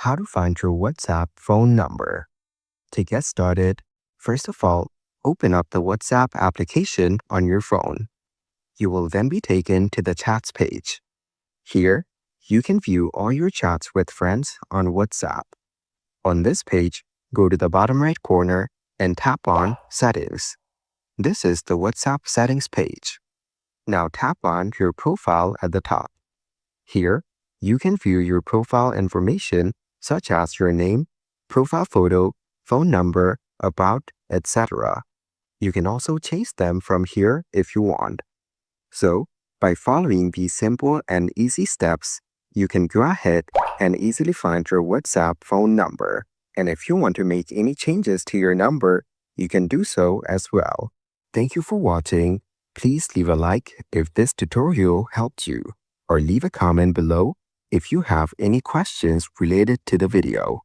How to find your WhatsApp phone number. To get started, first of all, open up the WhatsApp application on your phone. You will then be taken to the chats page. Here, you can view all your chats with friends on WhatsApp. On this page, go to the bottom right corner and tap on Settings. This is the WhatsApp settings page. Now tap on your profile at the top. Here, you can view your profile information such as your name, profile photo, phone number, about, etc. You can also change them from here if you want. So, by following these simple and easy steps, you can go ahead and easily find your WhatsApp phone number. And if you want to make any changes to your number, you can do so as well. Thank you for watching. Please leave a like if this tutorial helped you, or leave a comment below if you have any questions related to the video.